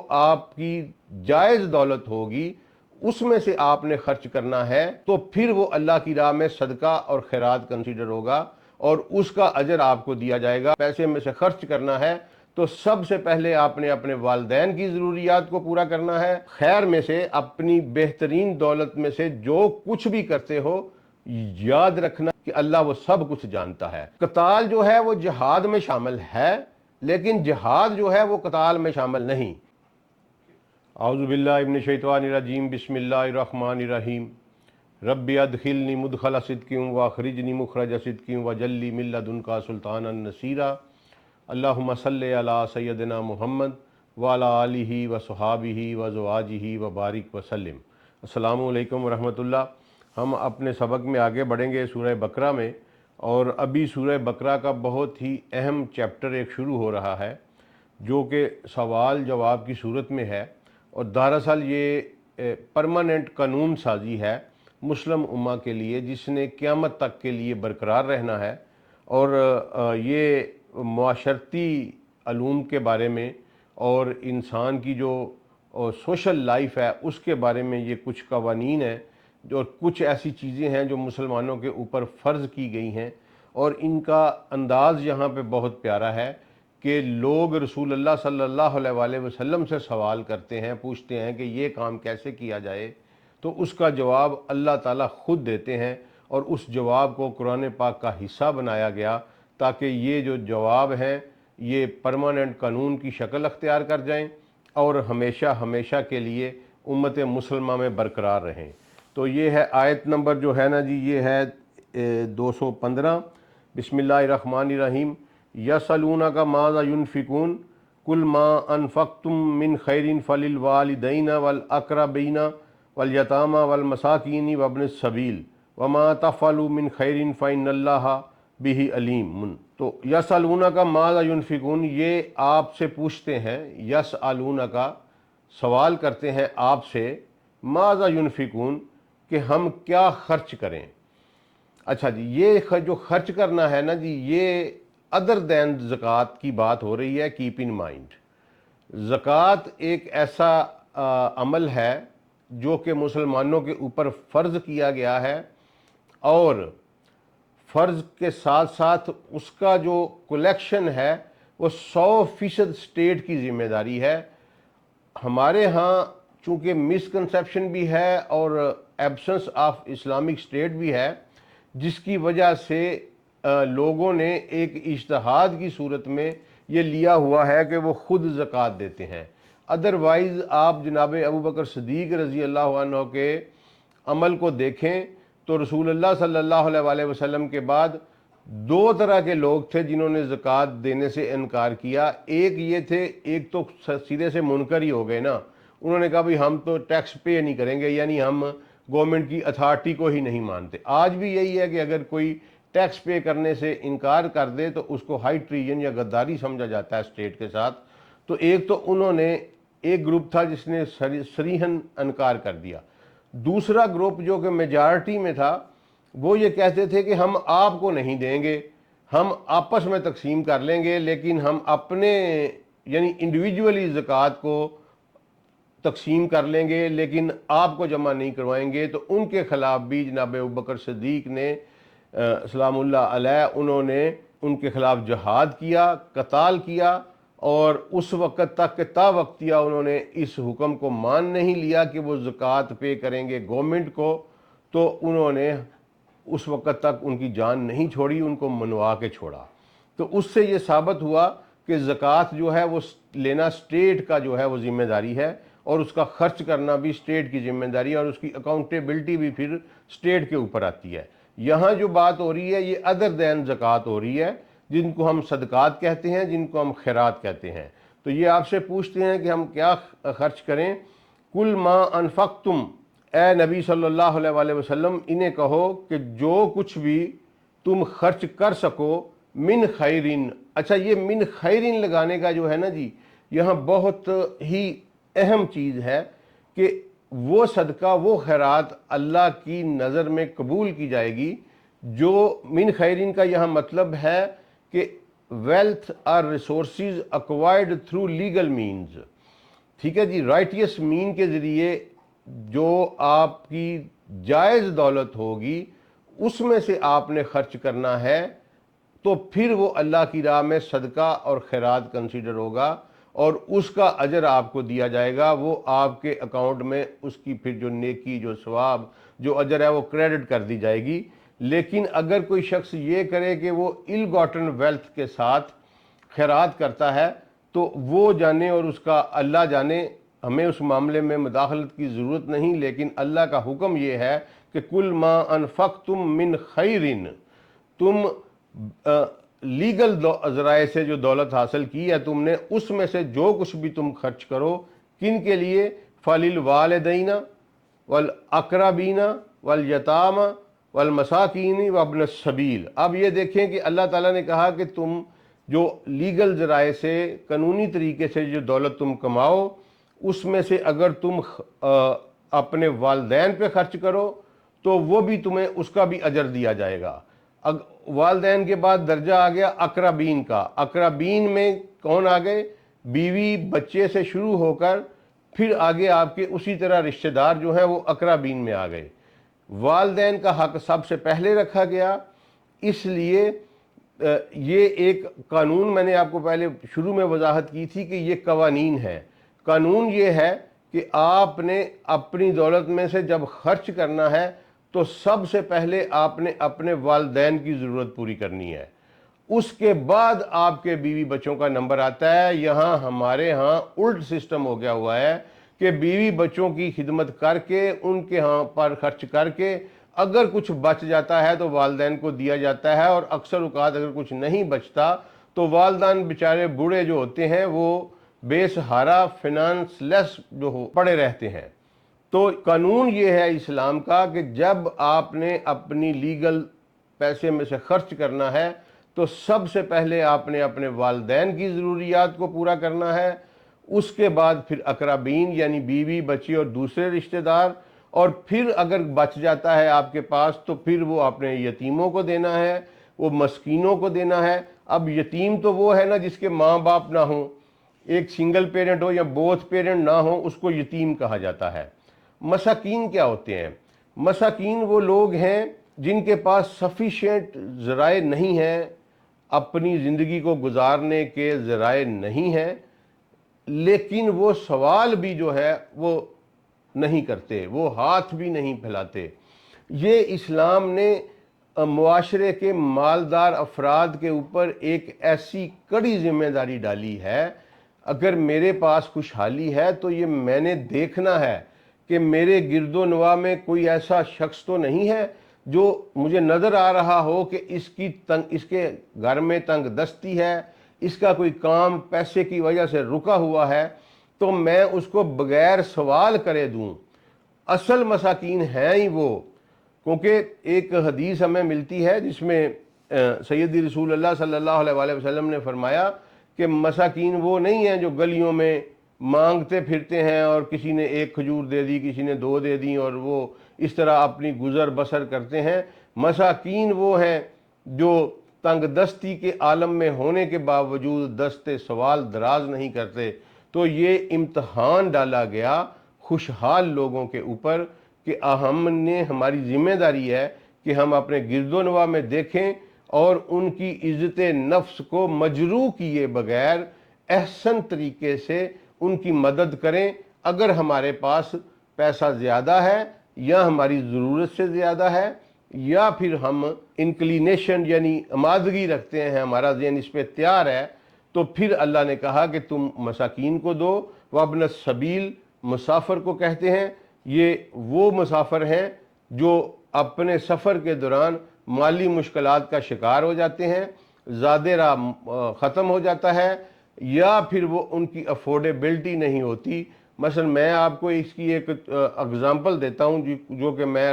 آپ کی جائز دولت ہوگی اس میں سے آپ نے خرچ کرنا ہے، تو پھر وہ اللہ کی راہ میں صدقہ اور خیرات کنسیڈر ہوگا اور اس کا اجر آپ کو دیا جائے گا۔ پیسے میں سے خرچ کرنا ہے تو سب سے پہلے آپ نے اپنے والدین کی ضروریات کو پورا کرنا ہے۔ خیر میں سے اپنی بہترین دولت میں سے جو کچھ بھی کرتے ہو، یاد رکھنا کہ اللہ وہ سب کچھ جانتا ہے۔ قتال جو ہے وہ جہاد میں شامل ہے، لیکن جہاد جو ہے وہ قتال میں شامل نہیں۔ اعوذ باللہ من الشیطان الرجیم، بسم اللہ الرحمن الرحیم۔ رب ادخلنی مدخل صدق واخرجنی مخرج صدق واجعل لی من لدنک سلطانا نصیرا۔ اللہم صلی علی سیدنا محمد وعلی آلہ وصحابہ وازواجہ وبارک وسلم۔ السلام علیکم ورحمۃ اللہ۔ ہم اپنے سبق میں آگے بڑھیں گے سورہ بقرہ میں، اور ابھی سورہ بقرہ کا بہت ہی اہم چیپٹر ایک شروع ہو رہا ہے جو کہ سوال جواب کی صورت میں ہے، اور دراصل یہ پرماننٹ قانون سازی ہے مسلم امہ کے لیے جس نے قیامت تک کے لیے برقرار رہنا ہے، اور یہ معاشرتی علوم کے بارے میں اور انسان کی جو سوشل لائف ہے اس کے بارے میں یہ کچھ قوانین ہیں، جو کچھ ایسی چیزیں ہیں جو مسلمانوں کے اوپر فرض کی گئی ہیں، اور ان کا انداز یہاں پہ بہت پیارا ہے کہ لوگ رسول اللہ صلی اللہ علیہ وآلہ وسلم سے سوال کرتے ہیں، پوچھتے ہیں کہ یہ کام کیسے کیا جائے، تو اس کا جواب اللہ تعالیٰ خود دیتے ہیں، اور اس جواب کو قرآن پاک کا حصہ بنایا گیا تاکہ یہ جو جواب ہیں یہ پرماننٹ قانون کی شکل اختیار کر جائیں اور ہمیشہ ہمیشہ کے لیے امت مسلمہ میں برقرار رہیں۔ تو یہ ہے آیت نمبر جو ہے نا جی، یہ ہے 215۔ بسم اللہ الرحمن الرحیم۔ یسألونک ماذا ینفقون قل ما انفقتم من خیر فللوالدین والاقربین والیتامى والمساکین وابن السبیل وما تفعلوا من خیر فإن اللہ بہ علیم۔ تو یسألونک ماذا ینفقون، یہ آپ سے پوچھتے ہیں، یسألونک سوال کرتے ہیں آپ سے، ماذا ینفقون کہ ہم کیا خرچ کریں۔ اچھا جی، یہ جو خرچ کرنا ہے نا جی، یہ ادر دین زکوٰۃ کی بات ہو رہی ہے۔ کیپ ان مائنڈ، زکوٰۃ ایک ایسا عمل ہے جو کہ مسلمانوں کے اوپر فرض کیا گیا ہے، اور فرض کے ساتھ ساتھ اس کا جو کلیکشن ہے وہ 100% اسٹیٹ کی ذمہ داری ہے۔ ہمارے ہاں چونکہ مسکنسیپشن بھی ہے اور ایبسنس آف اسلامک اسٹیٹ بھی ہے، جس کی وجہ سے لوگوں نے ایک اجتہاد کی صورت میں یہ لیا ہوا ہے کہ وہ خود زکوٰۃ دیتے ہیں۔ ادروائز آپ جناب ابوبکر صدیق رضی اللہ عنہ کے عمل کو دیکھیں تو رسول اللہ صلی اللہ علیہ وآلہ وسلم کے بعد دو طرح کے لوگ تھے جنہوں نے زکوٰۃ دینے سے انکار کیا۔ ایک یہ تھے، ایک تو سرے سے منکر ہی ہو گئے نا، انہوں نے کہا بھی ہم تو ٹیکس پے نہیں کریں گے، یعنی ہم گورنمنٹ کی اتھارٹی کو ہی نہیں مانتے۔ آج بھی یہی ہے کہ اگر کوئی ٹیکس پے کرنے سے انکار کر دے تو اس کو ہائی ٹریجن یا غداری سمجھا جاتا ہے اسٹیٹ کے ساتھ۔ تو ایک تو انہوں نے ایک گروپ تھا جس نے صریحاً انکار کر دیا۔ دوسرا گروپ جو کہ میجارٹی میں تھا وہ یہ کہتے تھے کہ ہم آپ کو نہیں دیں گے، ہم آپس میں تقسیم کر لیں گے، لیکن ہم اپنے یعنی انڈیویجولی زکوٰۃ کو تقسیم کر لیں گے لیکن آپ کو جمع نہیں کروائیں گے۔ تو ان کے خلاف بھی جناب ابوبکر صدیق نے سلام اللہ علیہ، انہوں نے ان کے خلاف جہاد کیا، قتال کیا، اور اس وقت تک کہ تا وقتیہ انہوں نے اس حکم کو مان نہیں لیا کہ وہ زکوٰۃ پے کریں گے گورنمنٹ کو، تو انہوں نے اس وقت تک ان کی جان نہیں چھوڑی، ان کو منوا کے چھوڑا۔ تو اس سے یہ ثابت ہوا کہ زکوٰۃ جو ہے وہ لینا اسٹیٹ کا جو ہے وہ ذمہ داری ہے، اور اس کا خرچ کرنا بھی اسٹیٹ کی ذمہ داری ہے، اور اس کی اکاؤنٹیبلٹی بھی پھر اسٹیٹ کے اوپر آتی ہے۔ یہاں جو بات ہو رہی ہے یہ ادر دین زکوٰۃ ہو رہی ہے، جن کو ہم صدقات کہتے ہیں، جن کو ہم خیرات کہتے ہیں۔ تو یہ آپ سے پوچھتے ہیں کہ ہم کیا خرچ کریں۔ کل ما انفقتم، اے نبی صلی اللہ علیہ وآلہ وسلم انہیں کہو کہ جو کچھ بھی تم خرچ کر سکو، من خیرین۔ اچھا، یہ من خیرین لگانے کا جو ہے نا جی، یہاں بہت ہی اہم چیز ہے کہ وہ صدقہ، وہ خیرات اللہ کی نظر میں قبول کی جائے گی جو من خیرین کا یہاں مطلب ہے کہ ویلتھ اور resources acquired through legal means, ٹھیک ہے جی، رائٹیس مین کے ذریعے جو آپ کی جائز دولت ہوگی اس میں سے آپ نے خرچ کرنا ہے، تو پھر وہ اللہ کی راہ میں صدقہ اور خیرات کنسیڈر ہوگا، اور اس کا اجر آپ کو دیا جائے گا، وہ آپ کے اکاؤنٹ میں اس کی پھر جو نیکی، جو ثواب، جو اجر ہے وہ کریڈٹ کر دی جائے گی۔ لیکن اگر کوئی شخص یہ کرے کہ وہ ال گاٹن ویلتھ کے ساتھ خیرات کرتا ہے، تو وہ جانے اور اس کا اللہ جانے، ہمیں اس معاملے میں مداخلت کی ضرورت نہیں، لیکن اللہ کا حکم یہ ہے کہ کل ما انفقتم من خیرن، تم لیگل ذرائع سے جو دولت حاصل کی ہے تم نے، اس میں سے جو کچھ بھی تم خرچ کرو، کن کے لیے؟ فَلِلْوَالِدَيْنَ وَالْأَقْرَبِينَ وَالْيَتَامَى وَالْمَسَاكِينِ وَابْنِ السَّبِيلِ۔ اب یہ دیکھیں کہ اللہ تعالیٰ نے کہا کہ تم جو لیگل ذرائع سے، قانونی طریقے سے جو دولت تم کماؤ، اس میں سے اگر تم اپنے والدین پہ خرچ کرو تو وہ بھی تمہیں اس کا بھی اجر دیا جائے گا۔ والدین کے بعد درجہ آ گیا اقربین کا۔ اقربین میں کون آ گئے؟ بیوی بچے سے شروع ہو کر پھر آگے آپ کے اسی طرح رشتہ دار جو ہیں وہ اقربین میں آ گئے۔ والدین کا حق سب سے پہلے رکھا گیا، اس لیے یہ ایک قانون میں نے آپ کو پہلے شروع میں وضاحت کی تھی کہ یہ قوانین ہے۔ قانون یہ ہے کہ آپ نے اپنی دولت میں سے جب خرچ کرنا ہے تو سب سے پہلے آپ نے اپنے والدین کی ضرورت پوری کرنی ہے، اس کے بعد آپ کے بیوی بچوں کا نمبر آتا ہے۔ یہاں ہمارے ہاں الٹ سسٹم ہو گیا ہوا ہے کہ بیوی بچوں کی خدمت کر کے، ان کے ہاں پر خرچ کر کے، اگر کچھ بچ جاتا ہے تو والدین کو دیا جاتا ہے، اور اکثر اوقات اگر کچھ نہیں بچتا تو والدین بیچارے بوڑھے جو ہوتے ہیں وہ بے سہارا، فائنانس لیس جو پڑے رہتے ہیں۔ تو قانون یہ ہے اسلام کا کہ جب آپ نے اپنی لیگل پیسے میں سے خرچ کرنا ہے تو سب سے پہلے آپ نے اپنے والدین کی ضروریات کو پورا کرنا ہے، اس کے بعد پھر اقربین یعنی بیوی بچی اور دوسرے رشتہ دار، اور پھر اگر بچ جاتا ہے آپ کے پاس تو پھر وہ اپنے یتیموں کو دینا ہے، وہ مسکینوں کو دینا ہے۔ اب یتیم تو وہ ہے نا جس کے ماں باپ نہ ہوں، ایک سنگل پیرنٹ ہو یا بوتھ پیرنٹ نہ ہو، اس کو یتیم کہا جاتا ہے۔ مساکین کیا ہوتے ہیں؟ مساکین وہ لوگ ہیں جن کے پاس سفیشینٹ ذرائع نہیں ہیں، اپنی زندگی کو گزارنے کے ذرائع نہیں ہیں، لیکن وہ سوال بھی جو ہے وہ نہیں کرتے، وہ ہاتھ بھی نہیں پھیلاتے۔ یہ اسلام نے معاشرے کے مالدار افراد کے اوپر ایک ایسی کڑی ذمہ داری ڈالی ہے، اگر میرے پاس خوشحالی ہے تو یہ میں نے دیکھنا ہے کہ میرے گرد و نواح میں کوئی ایسا شخص تو نہیں ہے جو مجھے نظر آ رہا ہو کہ اس کے گھر میں تنگ دستی ہے، اس کا کوئی کام پیسے کی وجہ سے رکا ہوا ہے، تو میں اس کو بغیر سوال کرے دوں۔ اصل مساکین ہیں ہی وہ، کیونکہ ایک حدیث ہمیں ملتی ہے جس میں سیدی رسول اللہ صلی اللہ علیہ وآلہ وسلم نے فرمایا کہ مساکین وہ نہیں ہیں جو گلیوں میں مانگتے پھرتے ہیں اور کسی نے ایک کھجور دے دی، کسی نے 2 دے دی، اور وہ اس طرح اپنی گزر بسر کرتے ہیں۔ مساکین وہ ہیں جو تنگ دستی کے عالم میں ہونے کے باوجود دستے سوال دراز نہیں کرتے۔ تو یہ امتحان ڈالا گیا خوشحال لوگوں کے اوپر کہ ہماری ذمہ داری ہے کہ ہم اپنے گرد و نواح میں دیکھیں اور ان کی عزت نفس کو مجروح کیے بغیر احسن طریقے سے ان کی مدد کریں۔ اگر ہمارے پاس پیسہ زیادہ ہے یا ہماری ضرورت سے زیادہ ہے، یا پھر ہم انکلینیشن یعنی آمادگی رکھتے ہیں، ہمارا ذہن اس پہ تیار ہے، تو پھر اللہ نے کہا کہ تم مساکین کو دو۔ وابن السبیل مسافر کو کہتے ہیں، یہ وہ مسافر ہیں جو اپنے سفر کے دوران مالی مشکلات کا شکار ہو جاتے ہیں، زادِ راہ ختم ہو جاتا ہے، یا پھر وہ ان کی افورڈیبلٹی نہیں ہوتی۔ مثلا میں آپ کو اس کی ایک اگزامپل دیتا ہوں جو کہ میں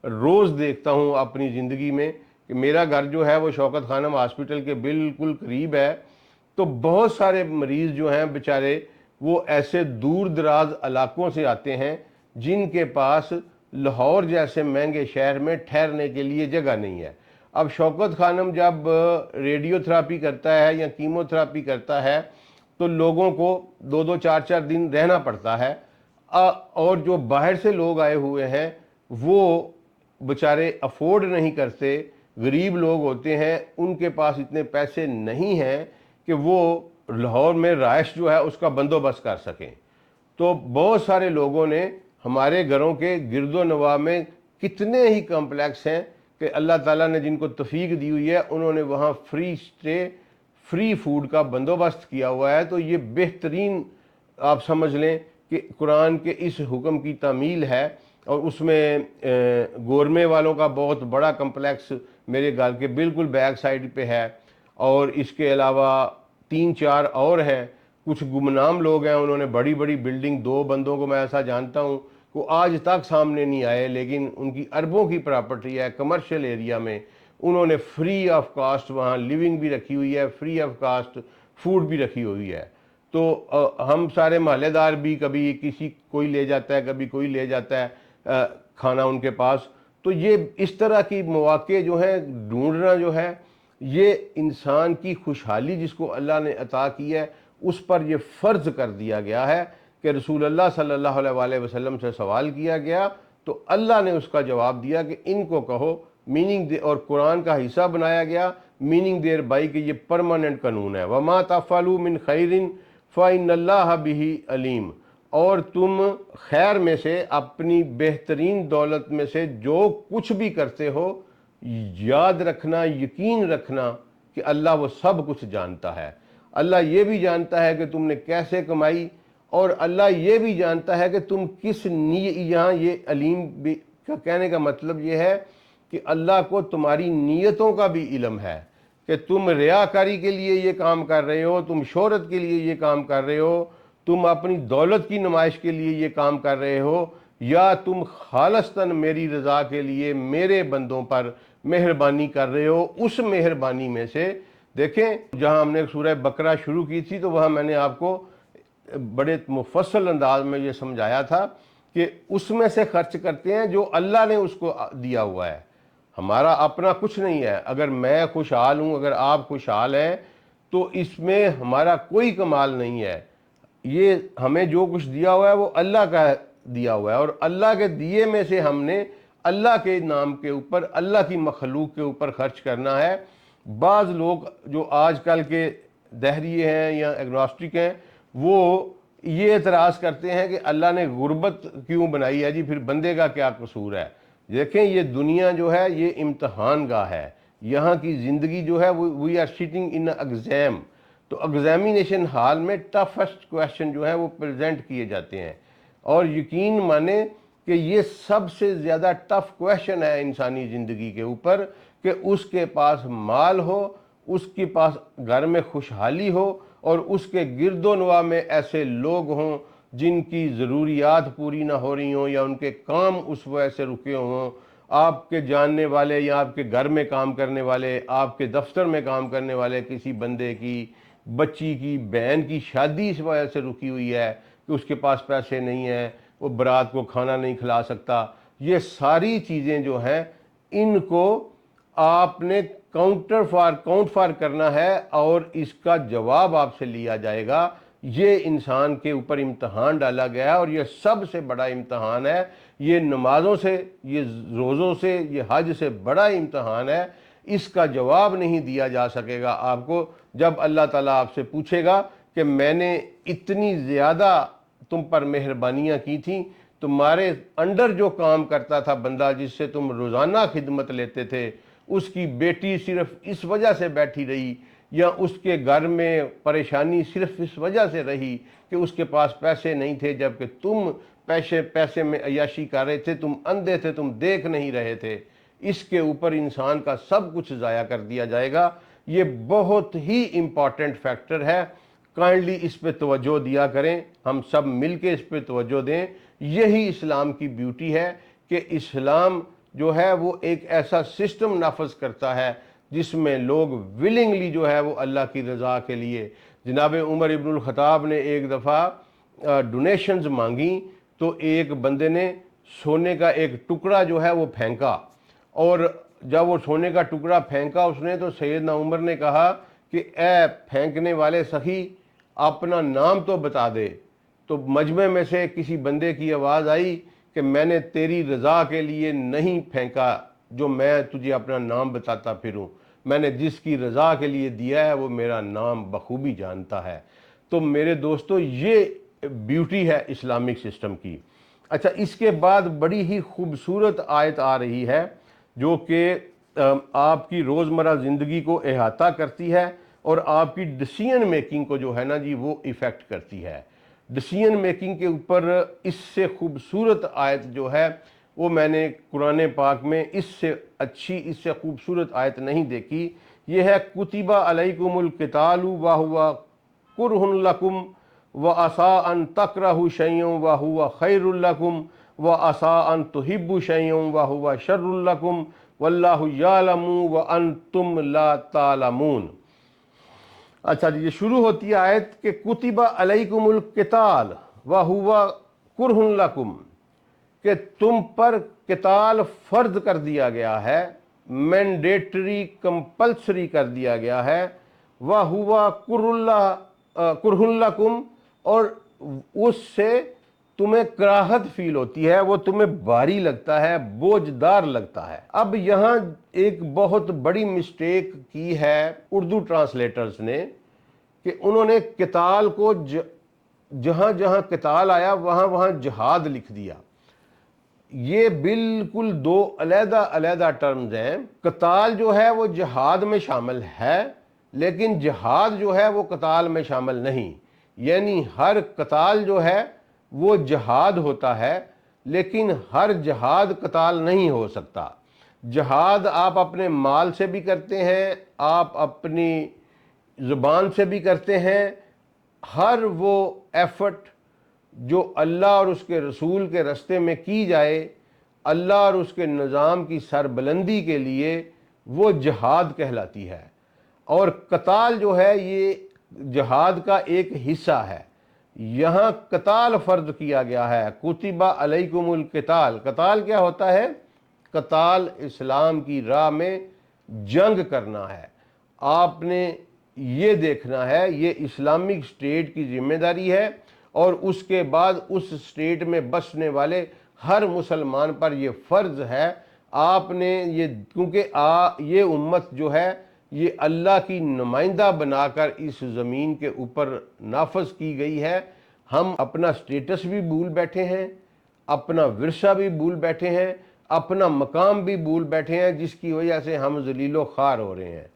روز دیکھتا ہوں اپنی زندگی میں، کہ میرا گھر جو ہے وہ شوکت خانم ہاسپٹل کے بالکل قریب ہے، تو بہت سارے مریض جو ہیں بیچارے وہ ایسے دور دراز علاقوں سے آتے ہیں جن کے پاس لاہور جیسے مہنگے شہر میں ٹھہرنے کے لیے جگہ نہیں ہے۔ اب شوکت خانم جب ریڈیو تھراپی کرتا ہے یا کیمو تھراپی کرتا ہے تو لوگوں کو 2-2 4-4 دن رہنا پڑتا ہے، اور جو باہر سے لوگ آئے ہوئے ہیں وہ بیچارے افورڈ نہیں کرتے، غریب لوگ ہوتے ہیں، ان کے پاس اتنے پیسے نہیں ہیں کہ وہ لاہور میں رہائش جو ہے اس کا بندوبست کر سکیں۔ تو بہت سارے لوگوں نے ہمارے گھروں کے گرد و نواح میں کتنے ہی کمپلیکس ہیں کہ اللہ تعالیٰ نے جن کو توفیق دی ہوئی ہے انہوں نے وہاں فری اسٹے، فری فوڈ کا بندوبست کیا ہوا ہے۔ تو یہ بہترین آپ سمجھ لیں کہ قرآن کے اس حکم کی تعمیل ہے، اور اس میں گورمے والوں کا بہت بڑا کمپلیکس میرے گھر کے بالکل بیک سائڈ پہ ہے، اور اس کے علاوہ 3-4 اور ہیں۔ کچھ گمنام لوگ ہیں، انہوں نے بڑی بڑی بلڈنگ، 2 بندوں کو میں ایسا جانتا ہوں وہ آج تک سامنے نہیں آئے، لیکن ان کی اربوں کی پراپرٹی ہے کمرشل ایریا میں، انہوں نے فری آف کاسٹ وہاں لیونگ بھی رکھی ہوئی ہے، فری آف کاسٹ فوڈ بھی رکھی ہوئی ہے۔ تو ہم سارے محلے دار بھی کبھی کوئی لے جاتا ہے، کبھی کوئی لے جاتا ہے کھانا ان کے پاس۔ تو یہ اس طرح کی مواقع جو ہیں ڈھونڈنا جو ہے، یہ انسان کی خوشحالی جس کو اللہ نے عطا کی ہے اس پر یہ فرض کر دیا گیا ہے کہ رسول اللہ صلی اللہ علیہ وسلم سے سوال کیا گیا تو اللہ نے اس کا جواب دیا کہ ان کو کہو، اور قرآن کا حصہ بنایا گیا، میننگ دیر بائی کہ یہ پرماننٹ قانون ہے۔ وَمَا تَفْعَلُوا مِنْ خَيْرٍ فَإِنَّ اللَّهَ بِهِ علیم۔ اور تم خیر میں سے، اپنی بہترین دولت میں سے جو کچھ بھی کرتے ہو، یاد رکھنا، یقین رکھنا کہ اللہ وہ سب کچھ جانتا ہے۔ اللہ یہ بھی جانتا ہے کہ تم نے کیسے کمائی، اور اللہ یہ بھی جانتا ہے کہ تم کس یہاں یہ علیم کا کہنے کا مطلب یہ ہے کہ اللہ کو تمہاری نیتوں کا بھی علم ہے کہ تم ریاکاری کے لیے یہ کام کر رہے ہو، تم شہرت کے لیے یہ کام کر رہے ہو، تم اپنی دولت کی نمائش کے لیے یہ کام کر رہے ہو، یا تم خالصتاً میری رضا کے لیے میرے بندوں پر مہربانی کر رہے ہو۔ اس مہربانی میں سے دیکھیں، جہاں ہم نے سورہ بقرہ شروع کی تھی تو وہاں میں نے آپ کو بڑے مفصل انداز میں یہ سمجھایا تھا کہ اس میں سے خرچ کرتے ہیں جو اللہ نے اس کو دیا ہوا ہے، ہمارا اپنا کچھ نہیں ہے۔ اگر میں خوشحال ہوں، اگر آپ خوشحال ہیں، تو اس میں ہمارا کوئی کمال نہیں ہے۔ یہ ہمیں جو کچھ دیا ہوا ہے وہ اللہ کا دیا ہوا ہے، اور اللہ کے دیے میں سے ہم نے اللہ کے نام کے اوپر، اللہ کی مخلوق کے اوپر خرچ کرنا ہے۔ بعض لوگ جو آج کل کے دہریے ہیں یا ایگنوسٹک ہیں، وہ یہ اعتراض کرتے ہیں کہ اللہ نے غربت کیوں بنائی ہے جی، پھر بندے کا کیا قصور ہے؟ دیکھیں، یہ دنیا جو ہے یہ امتحان گاہ ہے، یہاں کی زندگی جو ہے we are sitting in exam, تو ایگزامینیشن ہال میں ٹفسٹ کویشچن جو ہے وہ پریزنٹ کیے جاتے ہیں، اور یقین مانیں کہ یہ سب سے زیادہ ٹف کویشچن ہے انسانی زندگی کے اوپر کہ اس کے پاس مال ہو، اس کے پاس گھر میں خوشحالی ہو، اور اس کے گرد و نواح میں ایسے لوگ ہوں جن کی ضروریات پوری نہ ہو رہی ہوں، یا ان کے کام اس وجہ سے رکے ہوں۔ آپ کے جاننے والے یا آپ کے گھر میں کام کرنے والے، آپ کے دفتر میں کام کرنے والے کسی بندے کی بچی کی بہن کی شادی اس وجہ سے رکی ہوئی ہے کہ اس کے پاس پیسے نہیں ہیں، وہ برات کو کھانا نہیں کھلا سکتا۔ یہ ساری چیزیں جو ہیں ان کو آپ نے کاؤنٹ فار کرنا ہے، اور اس کا جواب آپ سے لیا جائے گا۔ یہ انسان کے اوپر امتحان ڈالا گیا ہے، اور یہ سب سے بڑا امتحان ہے۔ یہ نمازوں سے، یہ روزوں سے، یہ حج سے بڑا امتحان ہے۔ اس کا جواب نہیں دیا جا سکے گا آپ کو جب اللہ تعالیٰ آپ سے پوچھے گا کہ میں نے اتنی زیادہ تم پر مہربانیاں کی تھیں، تمہارے انڈر جو کام کرتا تھا بندہ جس سے تم روزانہ خدمت لیتے تھے، اس کی بیٹی صرف اس وجہ سے بیٹھی رہی، یا اس کے گھر میں پریشانی صرف اس وجہ سے رہی کہ اس کے پاس پیسے نہیں تھے، جبکہ تم پیسے میں عیاشی کر رہے تھے، تم اندھے تھے، تم دیکھ نہیں رہے تھے۔ اس کے اوپر انسان کا سب کچھ ضائع کر دیا جائے گا۔ یہ بہت ہی امپورٹنٹ فیکٹر ہے، کائنڈلی اس پہ توجہ دیا کریں، ہم سب مل کے اس پہ توجہ دیں۔ یہی اسلام کی بیوٹی ہے کہ اسلام جو ہے وہ ایک ایسا سسٹم نافذ کرتا ہے جس میں لوگ ولنگلی جو ہے وہ اللہ کی رضا کے لیے، جناب عمر ابن الخطاب نے ایک دفعہ ڈونیشنز مانگی تو ایک بندے نے سونے کا ایک ٹکڑا جو ہے وہ پھینکا، اور جب وہ سونے کا ٹکڑا پھینکا اس نے تو سیدنا عمر نے کہا کہ اے پھینکنے والے سخی، اپنا نام تو بتا دے۔ تو مجمع میں سے کسی بندے کی آواز آئی کہ میں نے تیری رضا کے لیے نہیں پھینکا جو میں تجھے اپنا نام بتاتا پھروں، میں نے جس کی رضا کے لیے دیا ہے وہ میرا نام بخوبی جانتا ہے۔ تو میرے دوستو یہ بیوٹی ہے اسلامک سسٹم کی۔ اچھا، اس کے بعد بڑی ہی خوبصورت آیت آ رہی ہے جو کہ آپ کی روزمرہ زندگی کو احاطہ کرتی ہے اور آپ کی ڈیسیژن میکنگ کو جو ہے نا جی وہ ایفیکٹ کرتی ہے۔ ڈیسیژن میکنگ کے اوپر اس سے خوبصورت آیت جو ہے وہ میں نے قرآن پاک میں اس سے اچھی، اس سے خوبصورت آیت نہیں دیکھی۔ یہ ہے کتب علیکم القتال وہو کرہ لکم وعسیٰ ان تکرہوا شیئا وہو خیر لکم وعسیٰ ان تحبوا شیئا وہو شر لکم واللہ یعلم وانتم لا تعلمون۔ اچھا جی، یہ شروع ہوتی ہے آیت کہ کتب علیکم القتال وہو کرہ لکم، کہ تم پر قتال فرض کر دیا گیا ہے، مینڈیٹری کمپلسری کر دیا گیا ہے، وہو کرہ لکم، اور اس سے تمہیں کراہت فیل ہوتی ہے، وہ تمہیں بھاری لگتا ہے، بوجھدار لگتا ہے۔ اب یہاں ایک بہت بڑی مسٹیک کی ہے اردو ٹرانسلیٹرز نے کہ انہوں نے قتال کو جہاں جہاں قتال آیا وہاں وہاں جہاد لکھ دیا۔ یہ بالکل دو علیحدہ علیحدہ ٹرمز ہیں۔ قتال جو ہے وہ جہاد میں شامل ہے، لیکن جہاد جو ہے وہ قتال میں شامل نہیں۔ یعنی ہر قتال جو ہے وہ جہاد ہوتا ہے، لیکن ہر جہاد قتال نہیں ہو سکتا۔ جہاد آپ اپنے مال سے بھی کرتے ہیں، آپ اپنی زبان سے بھی کرتے ہیں۔ ہر وہ ایفرٹ جو اللہ اور اس کے رسول کے راستے میں کی جائے، اللہ اور اس کے نظام کی سربلندی کے لیے، وہ جہاد کہلاتی ہے۔ اور قتال جو ہے یہ جہاد کا ایک حصہ ہے۔ یہاں قتال فرض کیا گیا ہے، کتب علیکم القتال۔ قتال کیا ہوتا ہے؟ قتال اسلام کی راہ میں جنگ کرنا ہے۔ آپ نے یہ دیکھنا ہے، یہ اسلامک اسٹیٹ کی ذمہ داری ہے، اور اس کے بعد اس اسٹیٹ میں بسنے والے ہر مسلمان پر یہ فرض ہے۔ آپ نے یہ، کیونکہ یہ امت جو ہے یہ اللہ کی نمائندہ بنا کر اس زمین کے اوپر نافذ کی گئی ہے۔ ہم اپنا سٹیٹس بھی بھول بیٹھے ہیں، اپنا ورثہ بھی بھول بیٹھے ہیں، اپنا مقام بھی بھول بیٹھے ہیں، جس کی وجہ سے ہم ذلیل و خوار ہو رہے ہیں۔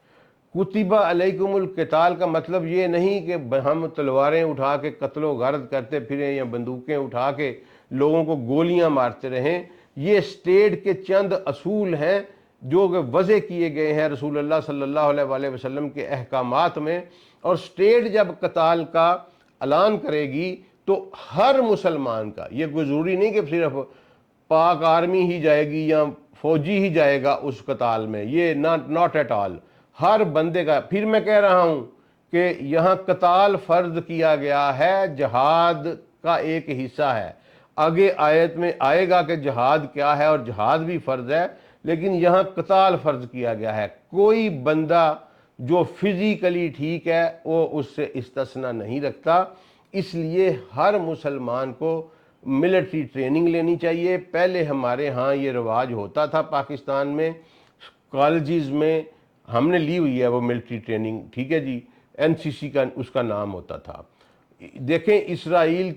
کتب علیکم القتال کا مطلب یہ نہیں کہ ہم تلواریں اٹھا کے قتل و غارت کرتے پھریں یا بندوقیں اٹھا کے لوگوں کو گولیاں مارتے رہیں۔ یہ اسٹیٹ کے چند اصول ہیں جو کہ وضع کیے گئے ہیں رسول اللہ صلی اللہ علیہ وآلہ وسلم کے احکامات میں، اور اسٹیٹ جب قتال کا اعلان کرے گی تو ہر مسلمان کا، یہ کوئی ضروری نہیں کہ صرف پاک آرمی ہی جائے گی یا فوجی ہی جائے گا اس قتال میں، یہ ناٹ ایٹ آل، ہر بندے کا۔ پھر میں کہہ رہا ہوں کہ یہاں قتال فرض کیا گیا ہے، جہاد کا ایک حصہ ہے۔ آگے آیت میں آئے گا کہ جہاد کیا ہے، اور جہاد بھی فرض ہے، لیکن یہاں قتال فرض کیا گیا ہے۔ کوئی بندہ جو فزیکلی ٹھیک ہے وہ اس سے استثناء نہیں رکھتا۔ اس لیے ہر مسلمان کو ملٹری ٹریننگ لینی چاہیے۔ پہلے ہمارے ہاں یہ رواج ہوتا تھا پاکستان میں، کالجز میں ہم نے لی ہوئی ہے وہ ملٹری ٹریننگ، ٹھیک ہے جی، NCC کا اس کا نام ہوتا تھا۔ دیکھیں اسرائیل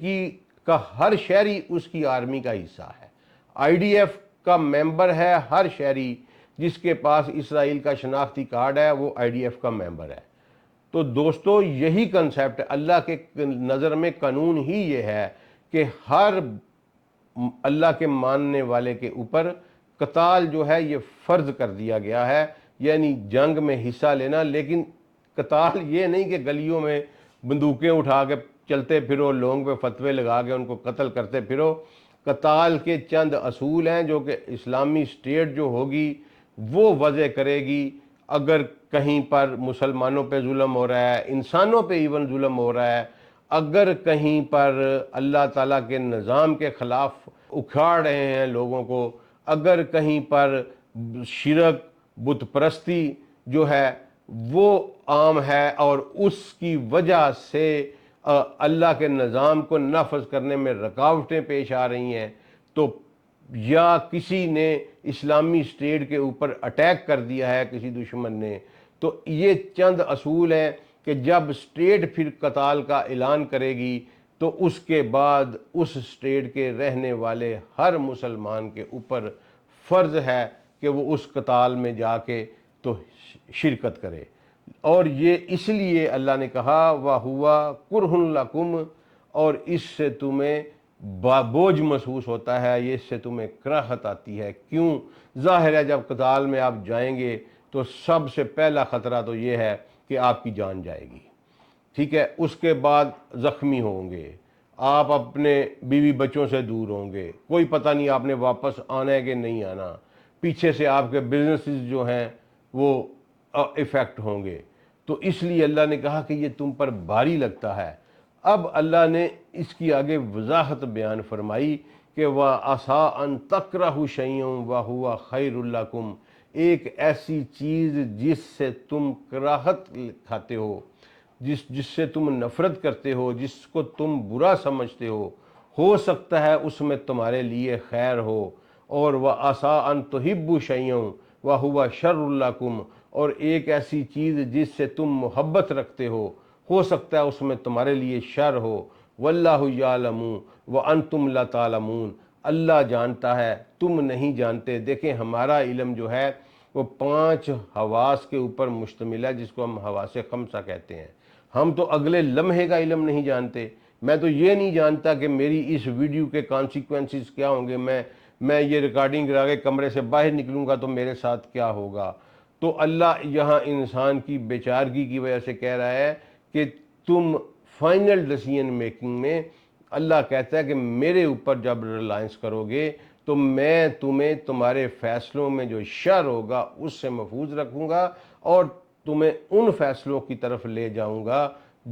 کا ہر شہری اس کی آرمی کا حصہ ہے، IDF کا ممبر ہے ہر شہری، جس کے پاس اسرائیل کا شناختی کارڈ ہے وہ IDF کا ممبر ہے۔ تو دوستو یہی کنسیپٹ ہے، اللہ کے نظر میں قانون ہی یہ ہے کہ ہر اللہ کے ماننے والے کے اوپر قتال جو ہے یہ فرض کر دیا گیا ہے، یعنی جنگ میں حصہ لینا۔ لیکن قتال یہ نہیں کہ گلیوں میں بندوقیں اٹھا کے چلتے پھرو، لوگوں پہ فتوے لگا کے ان کو قتل کرتے پھرو۔ قتال کے چند اصول ہیں جو کہ اسلامی اسٹیٹ جو ہوگی وہ وضع کرے گی۔ اگر کہیں پر مسلمانوں پہ ظلم ہو رہا ہے، انسانوں پہ ایون ظلم ہو رہا ہے، اگر کہیں پر اللہ تعالیٰ کے نظام کے خلاف اکھاڑ رہے ہیں لوگوں کو، اگر کہیں پر شرک، بت پرستی جو ہے وہ عام ہے اور اس کی وجہ سے اللہ کے نظام کو نافذ کرنے میں رکاوٹیں پیش آ رہی ہیں، تو یا کسی نے اسلامی اسٹیٹ کے اوپر اٹیک کر دیا ہے کسی دشمن نے، تو یہ چند اصول ہیں کہ جب اسٹیٹ پھر قتال کا اعلان کرے گی تو اس کے بعد اس اسٹیٹ کے رہنے والے ہر مسلمان کے اوپر فرض ہے کہ وہ اس قتال میں جا کے تو شرکت کرے۔ اور یہ اس لیے اللہ نے کہا وَهُوَ كُرْهٌ لَكُمْ، اور اس سے تمہیں بوجھ محسوس ہوتا ہے، یہ اس سے تمہیں کراہت آتی ہے۔ کیوں؟ ظاہر ہے جب قتال میں آپ جائیں گے تو سب سے پہلا خطرہ تو یہ ہے کہ آپ کی جان جائے گی، ٹھیک ہے، اس کے بعد زخمی ہوں گے، آپ اپنے بیوی بچوں سے دور ہوں گے، کوئی پتہ نہیں آپ نے واپس آنا ہے کہ نہیں آنا، پیچھے سے آپ کے بزنسز جو ہیں وہ افیکٹ ہوں گے۔ تو اس لیے اللہ نے کہا کہ یہ تم پر بھاری لگتا ہے۔ اب اللہ نے اس کی آگے وضاحت بیان فرمائی کہ وَعَسَىٰ أَن تَكْرَهُ شَيْئًا وَهُوَ خَيْرٌ لَكُمْ، ایک ایسی چیز جس سے تم کراہت کھاتے ہو، جس سے تم نفرت کرتے ہو، جس کو تم برا سمجھتے ہو سکتا ہے اس میں تمہارے لیے خیر ہو۔ اور وَعَسَىٰ أَن تُحِبُّوا شَيْئًا وَهُوَ شَرٌّ لَكُمْ، اور ایک ایسی چیز جس سے تم محبت رکھتے ہو سکتا ہے اس میں تمہارے لیے شر ہو۔ وَاللَّهُ يَعْلَمُ وَأَنْتُمْ لَا تَعْلَمُونَ، اللہ جانتا ہے تم نہیں جانتے۔ دیکھیں ہمارا علم جو ہے وہ 5 حواس کے اوپر مشتمل ہے، جس کو ہم حواس خمسہ کہتے ہیں۔ ہم تو اگلے لمحے کا علم نہیں جانتے۔ میں تو یہ نہیں جانتا کہ میری اس ویڈیو کے کانسیکوینسز کیا ہوں گے، میں یہ ریکارڈنگ کرا کے کمرے سے باہر نکلوں گا تو میرے ساتھ کیا ہوگا۔ تو اللہ یہاں انسان کی بیچارگی کی وجہ سے کہہ رہا ہے کہ تم فائنل ڈیسیژن میکنگ میں، اللہ کہتا ہے کہ میرے اوپر جب ریلائنس کرو گے تو میں تمہیں تمہارے فیصلوں میں جو شر ہوگا اس سے محفوظ رکھوں گا، اور تمہیں ان فیصلوں کی طرف لے جاؤں گا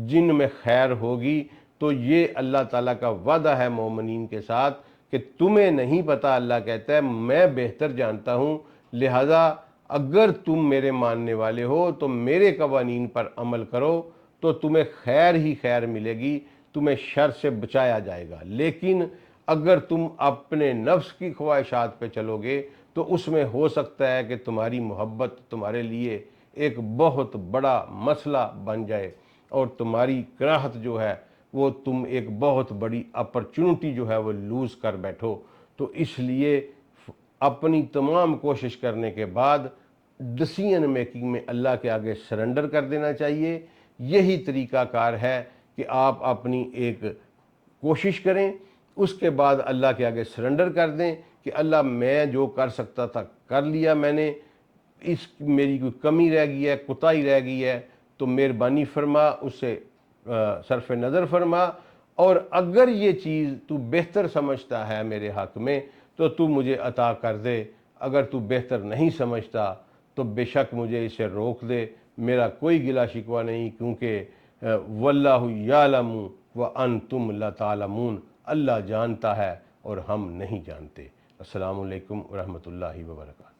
جن میں خیر ہوگی۔ تو یہ اللہ تعالیٰ کا وعدہ ہے مومنین کے ساتھ کہ تمہیں نہیں پتہ، اللہ کہتا ہے میں بہتر جانتا ہوں، لہذا اگر تم میرے ماننے والے ہو تو میرے قوانین پر عمل کرو تو تمہیں خیر ہی خیر ملے گی، تمہیں شر سے بچایا جائے گا۔ لیکن اگر تم اپنے نفس کی خواہشات پہ چلو گے تو اس میں ہو سکتا ہے کہ تمہاری محبت تمہارے لیے ایک بہت بڑا مسئلہ بن جائے، اور تمہاری کراہت جو ہے وہ تم ایک بہت بڑی اپرچونٹی جو ہے وہ لوز کر بیٹھو۔ تو اس لیے اپنی تمام کوشش کرنے کے بعد ڈیسیژن میکنگ میں اللہ کے آگے سرنڈر کر دینا چاہیے۔ یہی طریقہ کار ہے کہ آپ اپنی ایک کوشش کریں، اس کے بعد اللہ کے آگے سرنڈر کر دیں کہ اللہ میں جو کر سکتا تھا کر لیا میں نے، اس میری کوئی کمی رہ گئی ہے، کوتاہی رہ گئی ہے تو مہربانی فرما اس سے صرف نظر فرما، اور اگر یہ چیز تو بہتر سمجھتا ہے میرے حق میں تو تو مجھے عطا کر دے، اگر تو بہتر نہیں سمجھتا تو بے شک مجھے اسے روک دے، میرا کوئی گلہ شکوہ نہیں، کیونکہ واللہ یعلم وانتم لا تعلمون، اللہ جانتا ہے اور ہم نہیں جانتے۔ السلام علیکم ورحمۃ اللہ وبرکاتہ۔